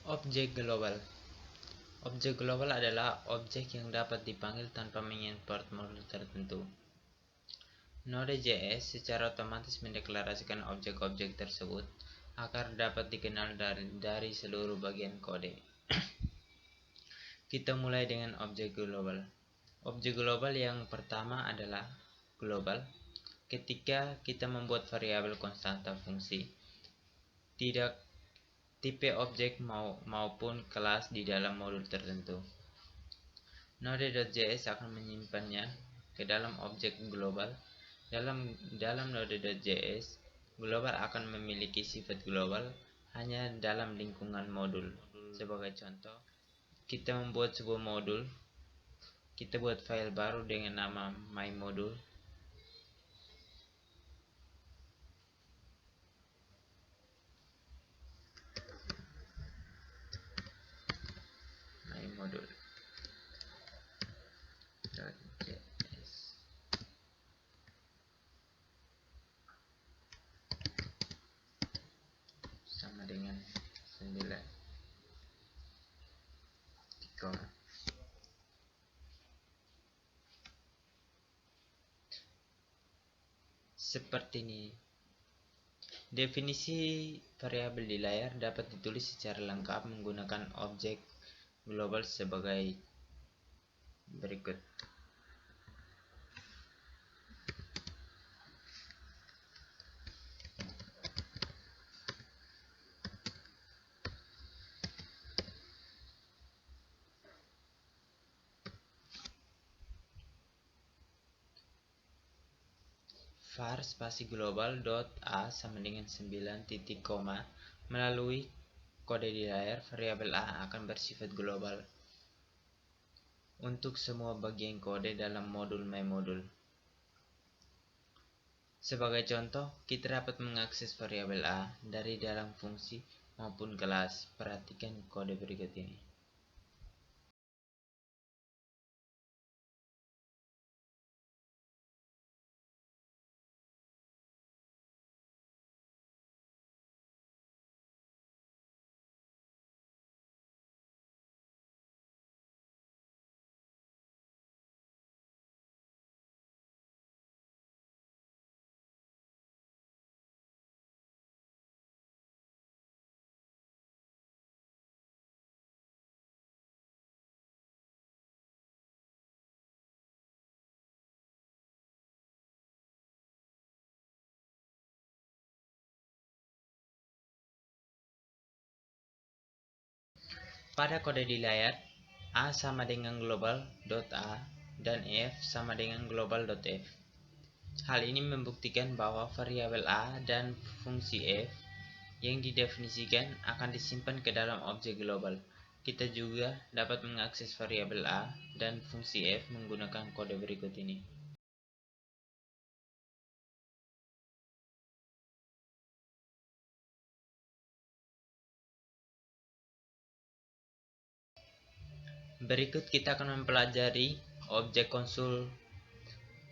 Objek global. Objek global adalah objek yang dapat dipanggil tanpa mengimport modul tertentu. Node.js secara otomatis mendeklarasikan objek-objek tersebut agar dapat dikenal dari seluruh bagian kode. Kita mulai dengan objek global. Objek global yang pertama adalah global. Ketika kita membuat variabel konstanta fungsi, tidak tipe objek maupun kelas di dalam modul tertentu. Node.js akan menyimpannya ke dalam objek global. Dalam Node.js, global akan memiliki sifat global hanya dalam lingkungan modul. Sebagai contoh, kita membuat sebuah modul, kita buat file baru dengan nama myModule. myModule.js sama dengan 9 seperti ini. Definisi variabel di layar dapat ditulis secara lengkap menggunakan objek global sebagai berikut. var spasi global dot a sama dengan 9 titik koma. Melalui kode di layar, variabel a akan bersifat global untuk semua bagian kode dalam modul myModule. Sebagai contoh, kita dapat mengakses variabel a dari dalam fungsi maupun kelas. Perhatikan kode berikut ini. Pada kode di layar, a sama dengan global.a dan f sama dengan global.f. Hal ini membuktikan bahwa variabel a dan fungsi f yang didefinisikan akan disimpan ke dalam objek global. Kita juga dapat mengakses variabel a dan fungsi f menggunakan kode berikut ini. Berikut kita akan mempelajari objek konsul.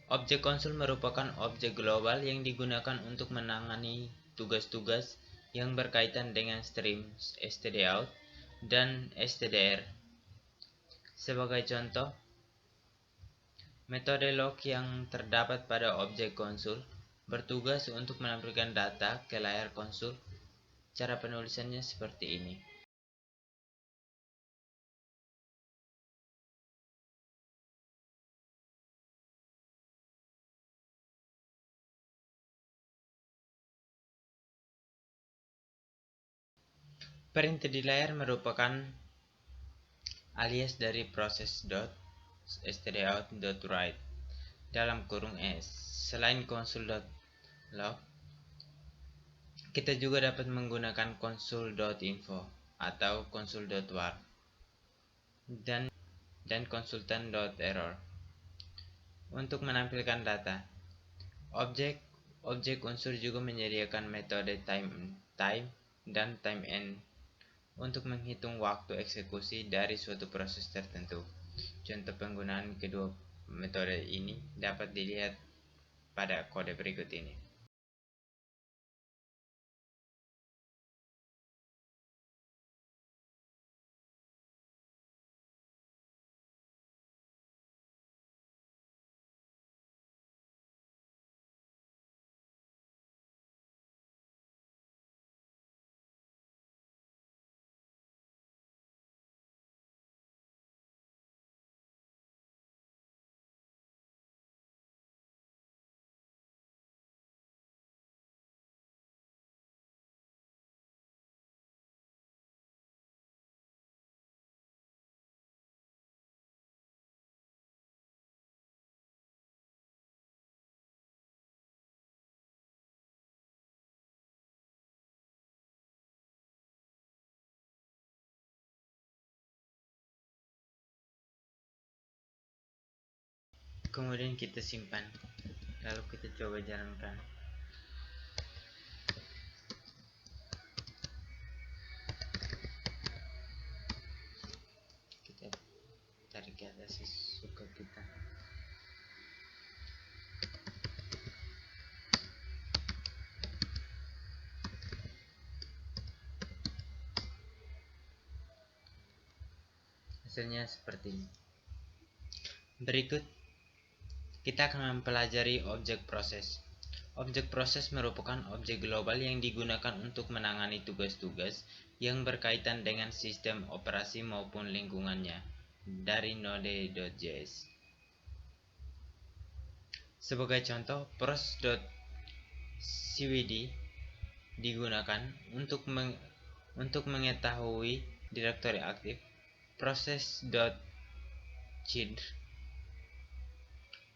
Objek konsul merupakan objek global yang digunakan untuk menangani tugas-tugas yang berkaitan dengan stream stdout dan stdr. Sebagai contoh, metode log yang terdapat pada objek konsul bertugas untuk menampilkan data ke layar konsul. Cara penulisannya seperti ini. Perintah di layar merupakan alias dari proses .stdout.write dalam kurung s. Selain konsul.log, kita juga dapat menggunakan konsul.info atau konsul.war dan konsultan.error untuk menampilkan data. Objek unsur juga menyediakan metode time dan timeEnd untuk menghitung waktu eksekusi dari suatu proses tertentu. Contoh penggunaan kedua metode ini dapat dilihat pada kode berikut ini. kemudian kita simpan, lalu kita coba jalankan. Kita tarik ke atas sesuka kita. Hasilnya seperti ini. Berikut kita akan mempelajari objek proses. Objek proses merupakan objek global yang digunakan untuk menangani tugas-tugas yang berkaitan dengan sistem operasi maupun lingkungannya dari Node.js. Sebagai contoh, pros.cwd digunakan untuk mengetahui direktori aktif, proses.chid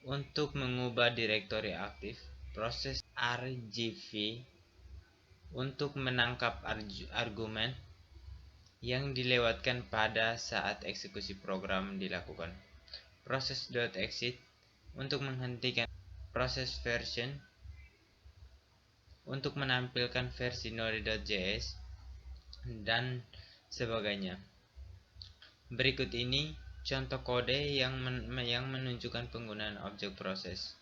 untuk mengubah direktori aktif, proses rgv untuk menangkap argumen yang dilewatkan pada saat eksekusi program dilakukan, proses.exit untuk menghentikan proses version untuk menampilkan versi Node.js, dan sebagainya. Berikut ini contoh kode yang menunjukkan penggunaan objek proses.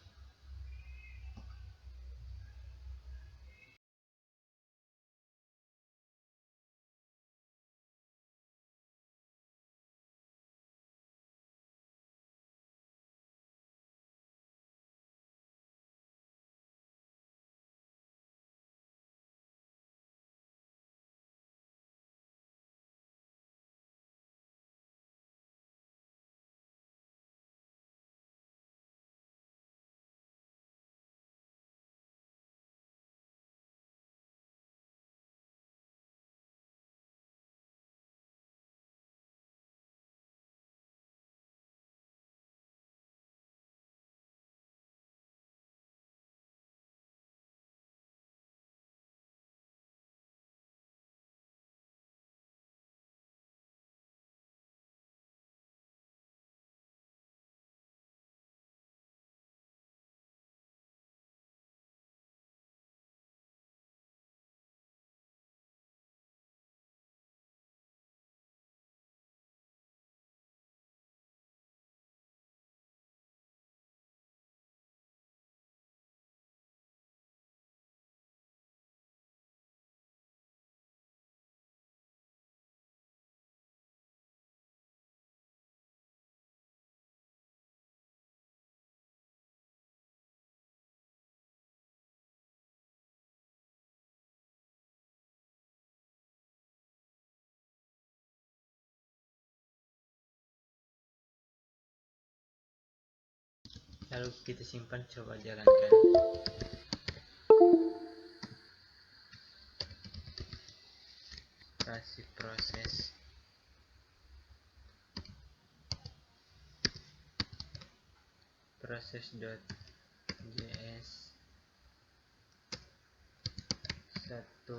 Lalu kita simpan, coba jalankan. Kasih proses proses.js 1, 2,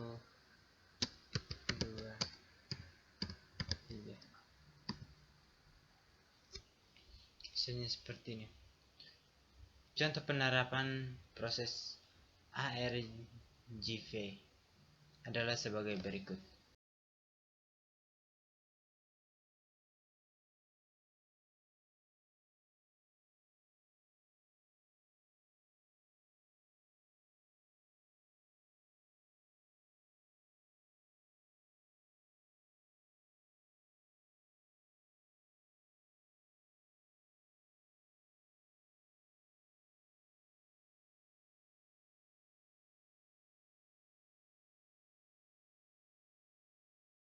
3. Hasilnya seperti ini. Contoh penerapan proses argv adalah sebagai berikut.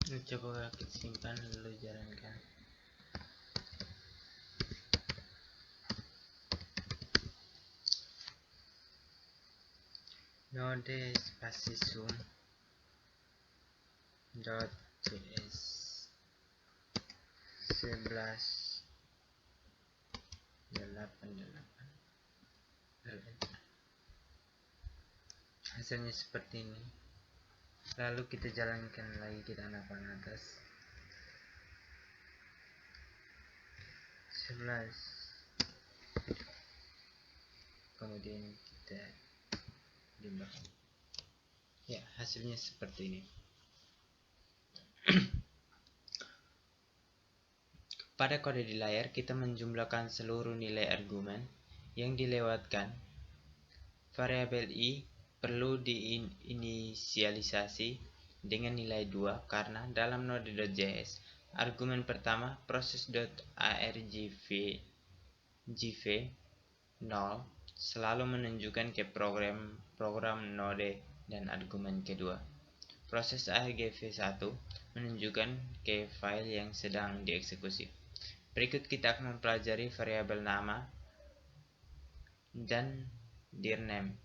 Coba kita simpan lalu jalankan. Node spasi sum .js 11.88. Hasilnya seperti ini. Lalu kita jalankan lagi, kita naikkan atas 11. kemudian kita jumlahkan. Ya, hasilnya seperti ini. Pada kode di layar, kita menjumlahkan seluruh nilai argumen yang dilewatkan. Variabel i perlu diinisialisasi dengan nilai 2 karena dalam node.js, argumen pertama proses.argv 0 selalu menunjukkan ke program node dan argumen kedua. Proses argv1 menunjukkan ke file yang sedang dieksekusi. Berikut kita akan mempelajari variabel nama dan dir name.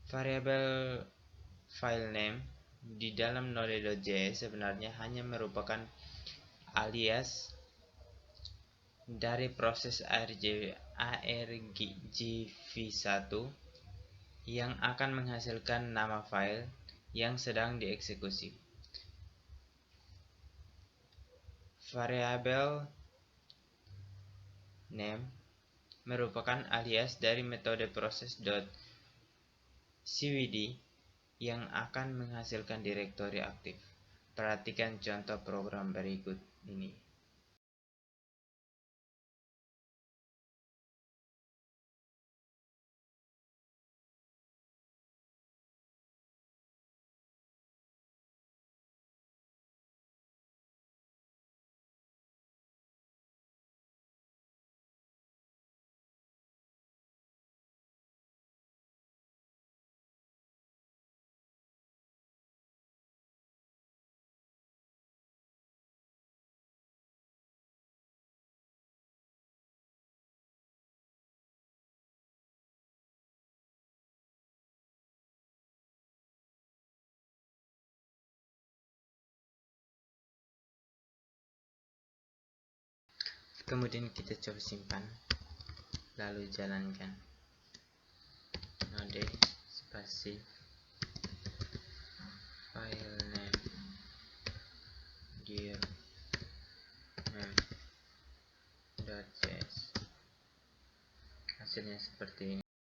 Variabel file name di dalam node.js sebenarnya hanya merupakan alias dari proses argv1 yang akan menghasilkan nama file yang sedang dieksekusi. Variabel name merupakan alias dari metode proses.cwd yang akan menghasilkan direktori aktif. Perhatikan contoh program berikut ini. Kemudian kita coba simpan, lalu jalankan. Node spasi file name dir name.js. Hasilnya seperti ini.